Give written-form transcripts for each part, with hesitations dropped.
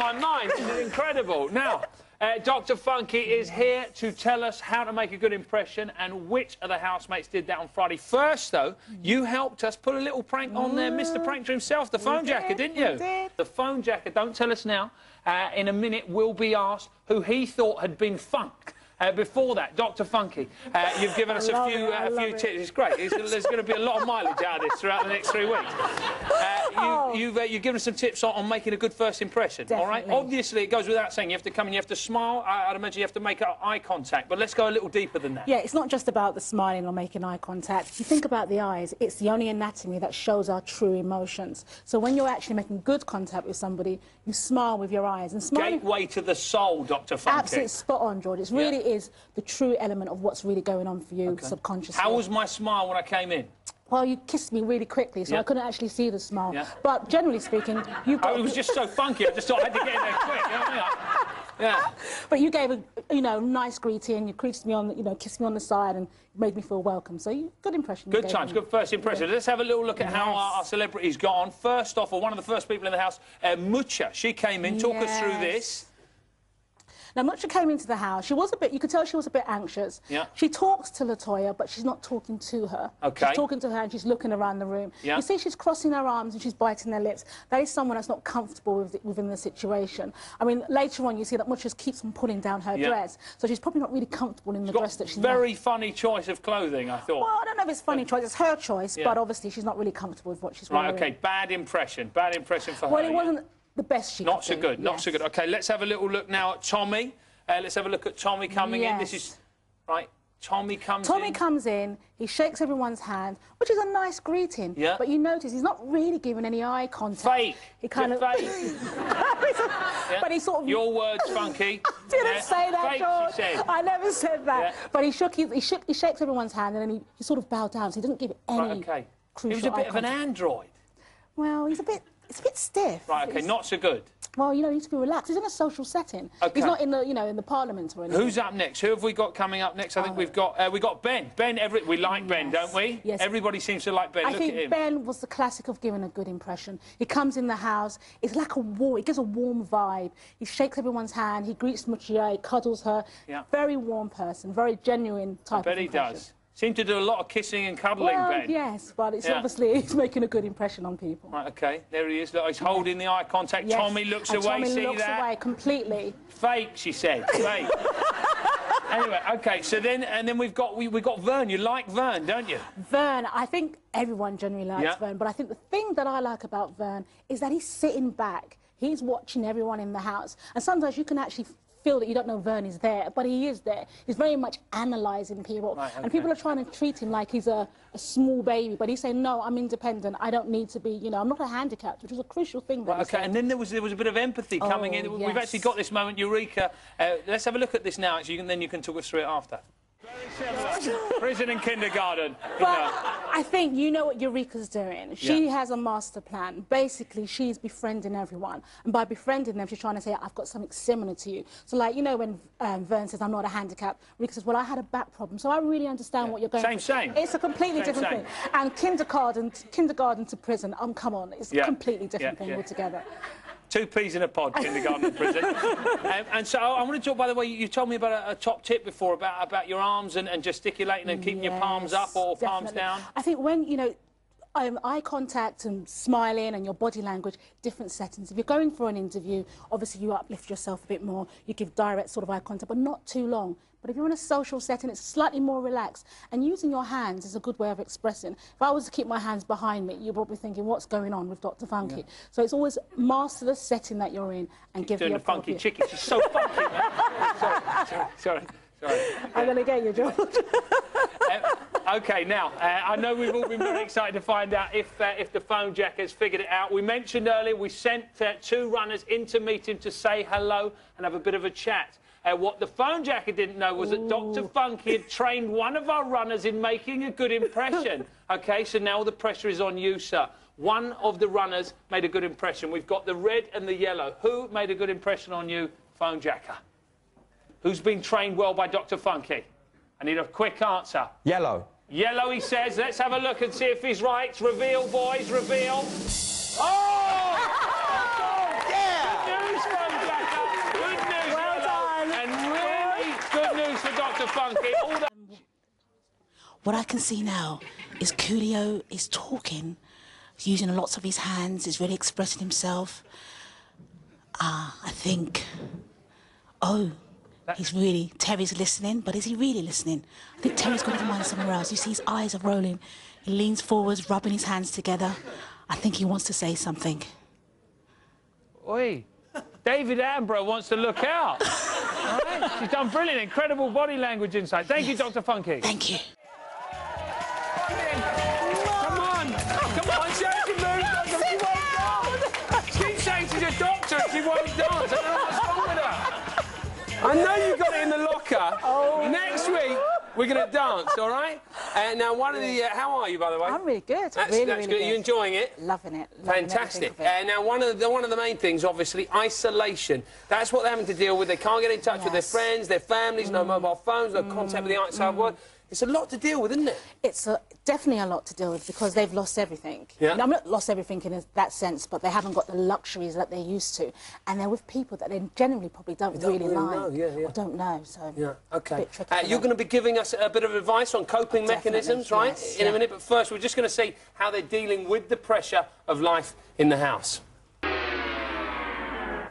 my mind. This is incredible. Now, Dr. Funke is here to tell us how to make a good impression and which of the housemates did that on Friday. First, though, you helped us put a little prank on there, Mr. Prankster himself, the phone jacker, didn't you? The phone jacker, don't tell us now. In a minute, we'll be asked who he thought had been funked. Before that, Dr. Funke, you've given us a few tips. It's great. There's going to be a lot of mileage out of this throughout the next 3 weeks. You've given us some tips on making a good first impression. Definitely. All right. Obviously, it goes without saying. You have to come and you have to smile. I'd imagine you have to make eye contact. But let's go a little deeper than that. Yeah, it's not just about the smiling or making eye contact. If you think about the eyes, it's the only anatomy that shows our true emotions. So when you're actually making good contact with somebody, you smile with your eyes. And smiling... Gateway to the soul, Dr. Funke. Absolutely spot on, George. It really is the true element of what's really going on for you subconsciously. How was my smile when I came in? Well, you kissed me really quickly, so I couldn't actually see the smile. But generally speaking, you got... Oh, it was just so funky, I just thought I had to get in there quick, you know what I mean? Yeah. But you gave a, nice greeting, you kissed me on, kissed me on the side and made me feel welcome. So good impression. Good times, good first impression. Let's have a little look at how our celebrities got on. First off, one of the first people in the house, Mucha. She came in, talk us through this. Now, Mucha came into the house. She was a bit, you could tell she was a bit anxious. Yeah. She talks to Latoya, but she's not talking to her. Okay. She's talking to her and she's looking around the room. Yeah. You see she's crossing her arms and she's biting her lips. That is someone that's not comfortable within the situation. I mean, later on, you see that Mucha keeps on pulling down her dress. So she's probably not really comfortable in the dress that she's in. Very funny choice of clothing, I thought. Well, I don't know if it's funny choice. It's her choice, but obviously she's not really comfortable with what she's wearing. Right, OK, bad impression for her. Well, it wasn't the best she could do. Not so good, not so good. OK, let's have a little look now at Tommy. Let's have a look at Tommy coming in. This is... Right, Tommy comes in, he shakes everyone's hand, which is a nice greeting. Yeah. But you notice he's not really giving any eye contact. Fake. He kind of... Fake. But he sort of... Your words, Funke. I didn't say that, fake, George. she said. I never said that. But he shakes everyone's hand and then he sort of bowed down, so he doesn't give any crucial He was a bit eye of an contact. android. Well, it's a bit stiff. Right, OK, not so good. Well, he needs to be relaxed. He's in a social setting. He's not in the, in the Parliament or anything. Who's up next? Who have we got coming up next? I think we've got Ben. We like Ben, don't we? Yes. Everybody seems to like Ben. Look at him. I think Ben was the classic of giving a good impression. He comes in the house. It's like he gives a warm vibe. He shakes everyone's hand. He greets Mucha. He cuddles her. Yeah. Very warm person. Very genuine type of impression. I bet he does. Seemed to do a lot of kissing and cuddling, Ben. Yes, but it's obviously he's making a good impression on people. Right, OK, there he is. Look, he's holding the eye contact. Yes. Tommy looks away. Tommy See looks that? away completely. Fake, she said. Fake. Anyway, OK, so then we've got Vern. You like Vern, don't you? Vern, I think everyone generally likes Vern, but I think the thing that I like about Vern is that he's sitting back. He's watching everyone in the house, and sometimes you can actually feel that you don't know Vern is there, but he is there. He's very much analysing people. Right, and people are trying to treat him like he's a small baby, but he's saying, no, I'm independent. I don't need to be, I'm not a handicapped, which was a crucial thing. Right, OK, and then there was a bit of empathy coming in. We've actually got this moment, Eureka. Let's have a look at this now, actually, and then you can talk us through it after. Very similar. Prison and kindergarten. But I think you know what Eureka's doing. She has a master plan. Basically, she's befriending everyone. And by befriending them, she's trying to say, I've got something similar to you. So, like, when Vern says, I'm not a handicap, Eureka says, well, I had a back problem. So I really understand what you're going through. Same. It's a completely different thing. And kindergarten to prison, come on, it's a completely different thing altogether. 2 peas in a pod, kindergarten and prison. And so I want to talk, by the way, you told me about a top tip before about your arms and gesticulating and keeping your palms up or palms down. I think when, eye contact and smiling and your body language, different settings. If you're going for an interview, obviously you uplift yourself a bit more, you give direct sort of eye contact, but not too long. But if you're in a social setting, it's slightly more relaxed. And using your hands is a good way of expressing. If I was to keep my hands behind me, you're probably thinking, what's going on with Dr. Funke? Yeah. So it's always master the setting that you're in and give the Doing appropriate... the funky chicken. She's so funky, man. Sorry. I'm going to get you, George. OK, now, I know we've all been very excited to find out if the phone jack has figured it out. We mentioned earlier we sent 2 runners into meeting to say hello and have a bit of a chat. What the phone jacker didn't know was that Dr. Funke had trained one of our runners in making a good impression. OK, so now the pressure is on you, sir. One of the runners made a good impression. We've got the red and the yellow. Who made a good impression on you, phone jacker? Who's been trained well by Dr. Funke? I need a quick answer. Yellow. Yellow, he says. Let's have a look and see if he's right. Reveal, boys, reveal. Oh! Yeah! Good news, Funke. Dr. Funke. All that... What I can see now is Coolio is talking, using lots of his hands, is really expressing himself. I think, Terry's listening, but is he really listening? I think Terry's got his mind somewhere else. You see his eyes are rolling. He leans forwards, rubbing his hands together. I think he wants to say something. Oi, David Attenborough wants to look out. All right? She's done brilliant, incredible body language insight. Thank you, Dr. Funke. Thank you. Come on, she has to move. She won't dance. She's saying she's a doctor and she won't dance. I don't know what's wrong with her. I know you got it in the locker. Oh. Next week, we're going to dance, all right? Now, one of the... how are you, by the way? I'm really good. That's really good. good. Are you enjoying it? Loving it. Fantastic. Now, one of the main things, obviously, isolation. That's what they're having to deal with. They can't get in touch with their friends, their families, no mobile phones, no contact with the outside world. It's a lot to deal with, isn't it? It's definitely a lot to deal with because they've lost everything. Yeah. I'm not lost everything in that sense, but they haven't got the luxuries that they're used to. And they're with people that they generally probably don't really like or don't know. So okay. A bit tricky you're going to be giving us a bit of advice on coping mechanisms, right? Yes, in a minute, but first we're just going to see how they're dealing with the pressure of life in the house.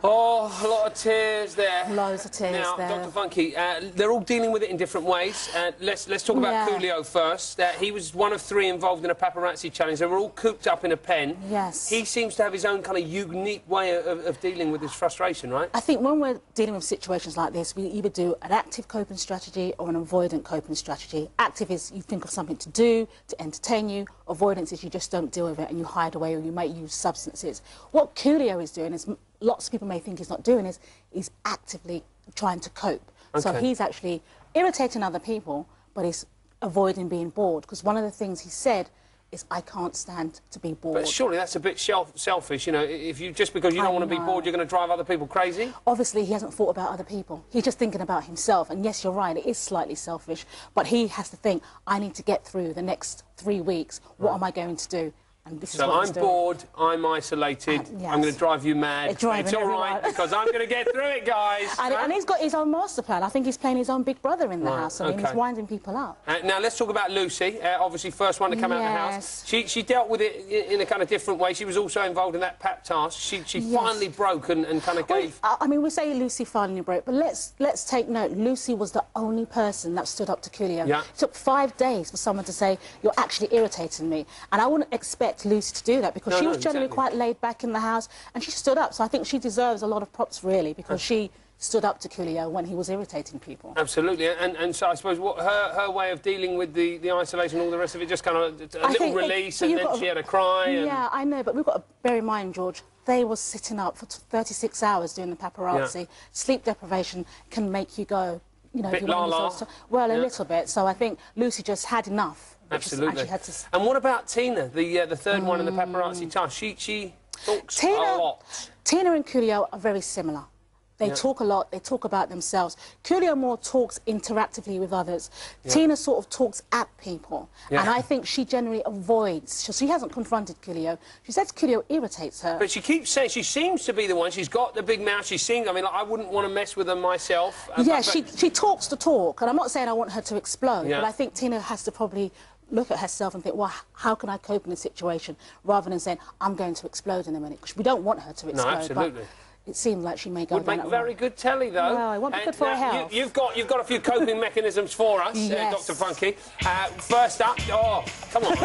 Oh, a lot of tears there. Loads of tears now, there. Dr. Funke, they're all dealing with it in different ways. Let's talk about Coolio first. He was one of 3 involved in a paparazzi challenge. They were all cooped up in a pen. Yes. He seems to have his own kind of unique way of dealing with his frustration, right? I think when we're dealing with situations like this, we either do an active coping strategy or an avoidant coping strategy. Active is you think of something to do, to entertain you. Avoidance is you just don't deal with it and you hide away or you might use substances. What Coolio is doing is... lots of people may think he's not doing is he's actively trying to cope. Okay. So he's actually irritating other people, but he's avoiding being bored. Because one of the things he said is, I can't stand to be bored. But surely that's a bit selfish, you know, if you just because you don't want to be bored, you're going to drive other people crazy? Obviously, he hasn't thought about other people. He's just thinking about himself. And yes, you're right, it is slightly selfish. But he has to think, I need to get through the next 3 weeks. What am I going to do? And this is what I'm bored, I'm isolated, I'm going to drive you mad. It's all right, because I'm going to get through it, guys. And he's got his own master plan. I think he's playing his own big brother in the house. I mean, he's winding people up. Now, let's talk about Lucy, obviously first one to come out of the house. She dealt with it in a kind of different way. She was also involved in that pap task. She finally broke and kind of gave... I mean, we say Lucy finally broke, but let's take note. Lucy was the only person that stood up to Coolio. Yeah. It took 5 days for someone to say, you're actually irritating me. And I wouldn't expect Lucy to do that because she was generally quite laid back in the house and she stood up. So I think she deserves a lot of props, really, because she stood up to Coolio when he was irritating people. Absolutely. And so I suppose what her way of dealing with the isolation and all the rest of it, just kind of a little release and then she had a cry. Yeah, I know, but we've got to bear in mind, George, they were sitting up for 36 hours doing the paparazzi. Yeah. Sleep deprivation can make you go, you know... Bit la-la. Well, a little bit. So I think Lucy just had enough. Absolutely. And what about Tina, the third one in the paparazzi task? She talks a lot. Tina and Coolio are very similar. They talk a lot, they talk about themselves. Coolio more talks interactively with others. Tina sort of talks at people. And I think she generally avoids. So she hasn't confronted Coolio. She says Coolio irritates her. But she keeps saying she seems to be the one. She's got the big mouth. She seems... I mean, like, I wouldn't want to mess with her myself. Yeah, she talks the talk. And I'm not saying I want her to explode, but I think Tina has to probably look at herself and think, well, how can I cope in a situation, rather than saying, I'm going to explode in a minute, because we don't want her to explode. No, absolutely. But it seems like she may go down that road. Would make very good telly, though. Well, it won't be good for her health. You've got a few coping mechanisms for us, Dr. Funke. First up, come on.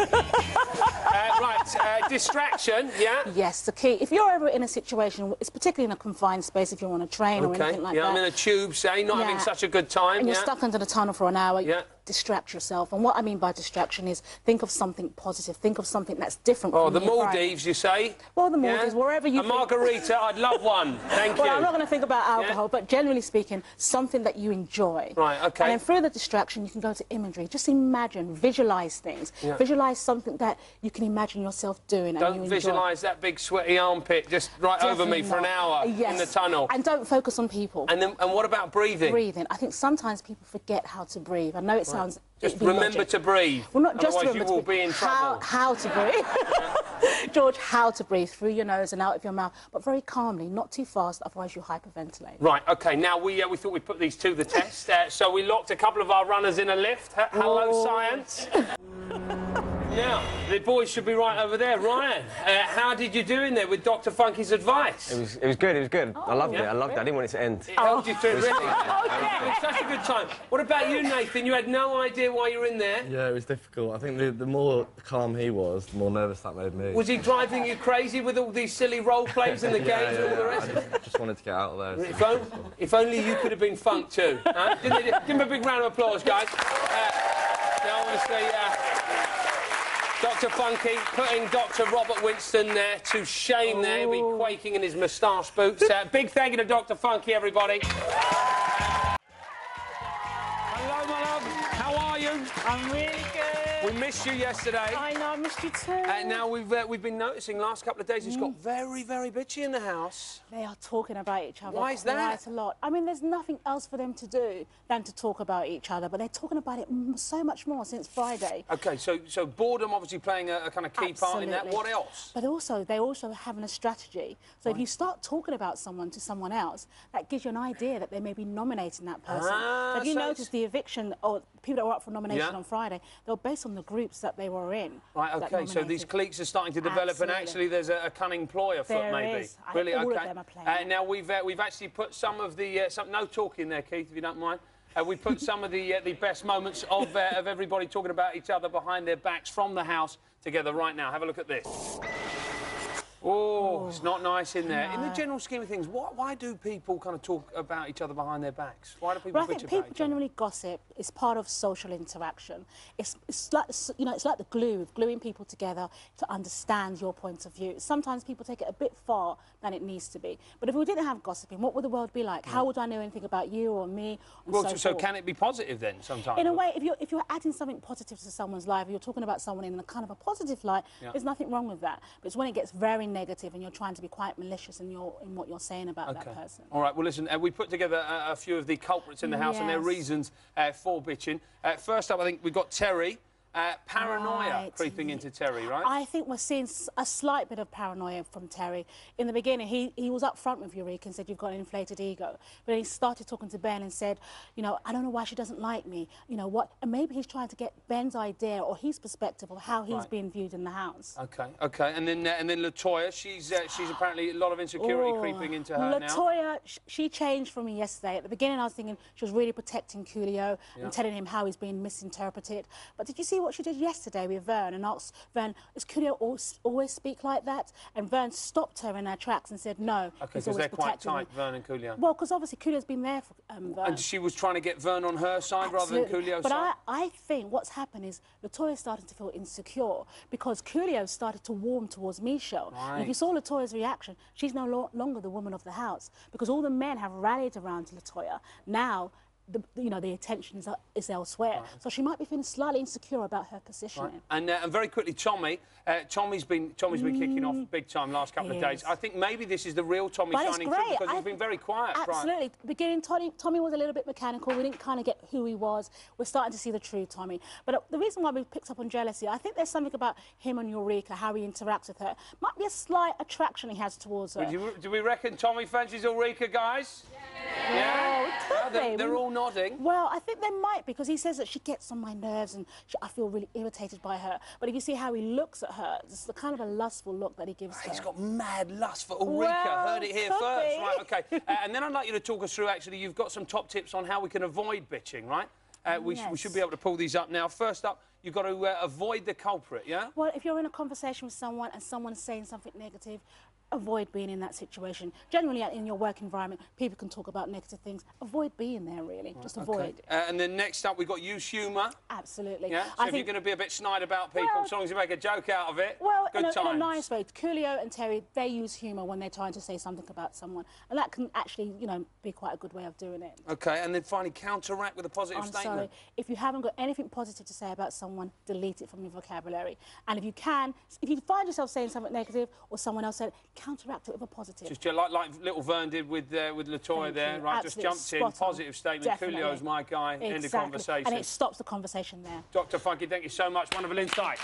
Distraction, Yes, the key. If you're ever in a situation, it's particularly in a confined space, if you're on a train or anything like that. I'm in a tube, say, not having such a good time. And you're stuck under the tunnel for an hour. Distract yourself. And what I mean by distraction is think of something positive. Think of something that's different from the Maldives, you say? Well, the Maldives, wherever you A margarita, I'd love one. Thank you. Well, I'm not going to think about alcohol, but generally speaking, something that you enjoy. Right, OK. And then through the distraction, you can go to imagery. Just imagine, visualise things. Visualise something that you can imagine yourself doing and you enjoy. Don't visualise that big sweaty armpit just over me for an hour in the tunnel. And don't focus on people. And what about breathing? Breathing. I think sometimes people forget how to breathe. I know it sounds sounds... Just remember to breathe. Well, not just otherwise remember you will be in trouble. How to breathe. George, how to breathe through your nose and out of your mouth, but very calmly, not too fast, otherwise you hyperventilate. Right, OK, now we thought we'd put these to the test, so we locked a couple of our runners in a lift. Hello, science. Now, the boys should be right over there. Ryan, how did you do in there with Dr. Funke's advice? It was good, it was good. I loved it, I loved it. I didn't want it to end. It helped you through, really? It was such a good time. What about you, Nathan? You had no idea why you were in there? Yeah, it was difficult. I think the more calm he was, the more nervous that made me. Was he driving you crazy with all these silly role plays and the games and all the rest? I just wanted to get out of there. If only you could have been Funk too. Huh? Give him a big round of applause, guys. Now, obviously, Dr. Funke putting Dr. Robert Winston there to shame there. He'll be quaking in his moustache boots. Big thank you to Dr. Funke, everybody. Hello, my love. How are you? I'm really good. We missed you yesterday. I know, I missed you too. Now, we've been noticing last couple of days it's got very, very bitchy in the house. They are talking about each other Why is that? quite a lot. I mean, there's nothing else for them to do than to talk about each other, but they're talking about it so much more since Friday. OK, so boredom obviously playing a kind of key part in that. What else? But they're also having a strategy. So if you start talking about someone to someone else, that gives you an idea that they may be nominating that person. So if you notice the eviction or people that were up for nomination on Friday, they were based on the groups that they were in. Right, OK, so these cliques are starting to develop and actually there's a cunning ploy afoot, maybe. Is. Really, all OK. of them are playing. Now we've actually put some of the... no talking there, Keith, if you don't mind. We put some of the best moments of everybody talking about each other behind their backs from the house together right now. Have a look at this. Oh, it's not nice in there. No. In the general scheme of things, why do people kind of talk about each other behind their backs? Why do people bitch about each other? I think people generally gossip. It's part of social interaction. It's like, you know, it's like the glue of gluing people together to understand your point of view. Sometimes people take it a bit far than it needs to be. But if we didn't have gossiping, what would the world be like? How would I know anything about you or me? And so can it be positive then sometimes? In a way, if you're adding something positive to someone's life, you're talking about someone in a kind of a positive light, there's nothing wrong with that. But it's when it gets very negative and you're trying to be quite malicious in what you're saying about that person. All right, well, listen, we put together a few of the culprits in the house and their reasons for bitching. First up, I think we've got Terry. Paranoia creeping into Terry, right? I think we're seeing a slight bit of paranoia from Terry. In the beginning, he was up front with Eureka and said, you've got an inflated ego. But then he started talking to Ben and said, you know, I don't know why she doesn't like me. You know, what? And maybe he's trying to get Ben's idea or his perspective of how he's being viewed in the house. OK. And then LaToya, she's apparently a lot of insecurity creeping into her now. LaToya, she changed from me yesterday. At the beginning, I was thinking she was really protecting Coolio and telling him how he's being misinterpreted. But did you see what she did yesterday with Vern and asked Vern, does Coolio always speak like that? And Vern stopped her in her tracks and said no. OK, because they're quite tight, Vern and Coolio. Well, because obviously Coolio's been there for Vern. And she was trying to get Vern on her side rather than Coolio's side? But I think what's happened is LaToya's starting to feel insecure because Coolio started to warm towards Michelle. Right. And if you saw LaToya's reaction, she's no longer the woman of the house because all the men have rallied around LaToya. Now, the attention is elsewhere. So she might be feeling slightly insecure about her positioning. And very quickly, Tommy. Tommy's been kicking off big time last couple of days. I think maybe this is the real Tommy shining through because he's been very quiet. Absolutely. Beginning, Tommy was a little bit mechanical. We didn't kind of get who he was. We're starting to see the true Tommy. But the reason why we picked up on jealousy, I think there's something about him and Eureka, how he interacts with her. Might be a slight attraction he has towards her. Do we reckon Tommy fancies Eureka, guys? Yeah. They're all nodding. Well, I think they might because he says that she gets on my nerves and I feel really irritated by her. But if you see how he looks at her, it's the kind of a lustful look that he gives her. He's got mad lust for Eureka. Heard it here first. Right, OK. And then I'd like you to talk us through, actually, you've got some top tips on how we can avoid bitching, right? We should be able to pull these up now. First up, you've got to avoid the culprit, yeah? Well, if you're in a conversation with someone and someone's saying something negative, avoid being in that situation. Generally, in your work environment, people can talk about negative things. Avoid being there, really. Just avoid. And then next up, we've got use humour. Absolutely. Yeah? So if you're going to be a bit snide about people, as long as you make a joke out of it, good times. In a nice way. Coolio and Terry, they use humour when they're trying to say something about someone. And that can actually, be quite a good way of doing it. OK, and then finally, counteract with a positive statement. Sorry. If you haven't got anything positive to say about someone, delete it from your vocabulary. And if you find yourself saying something negative or someone else said, counteract it with a positive. Just like little Vern did with LaToya there, right? Just jumped in, positive statement. Coolio's my guy, end of conversation. And it stops the conversation there. Dr. Funke, thank you so much. Wonderful insight.